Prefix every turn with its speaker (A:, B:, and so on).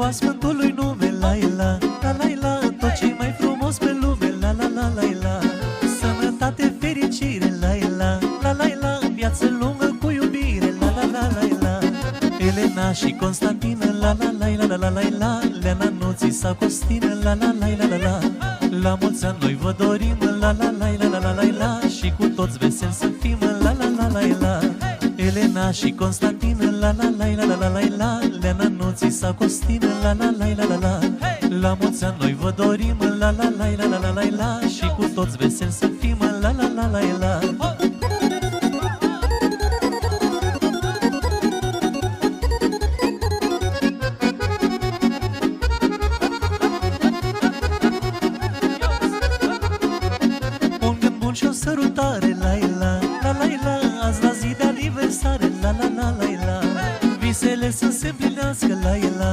A: ziua Sfântului nume, la la la la la, tot ce mai frumos pe lume, la la la la la. Sănătate, fericire, la la la la la, viață lungă cu iubire, la la la la la. Elena și Constantină, la la la la la la la la. Leana, Nuții sau Costină, la la la la la la. La mulți ani noi vă dorim, la la la la la la la la. Și cu toți veseli să fim, la la la la la. Elena și Constantină, la la la la la la la la. Leana, Nuții sau Costină, la la la la la la. La mulți ani noi vă dorim, la la la la la la la la. Și cu toți veseli să fim, la la la la la. Și o sărutare, la la la la la. Azi la zi de aniversare, la la la la la. Visele să se împlinească, la la.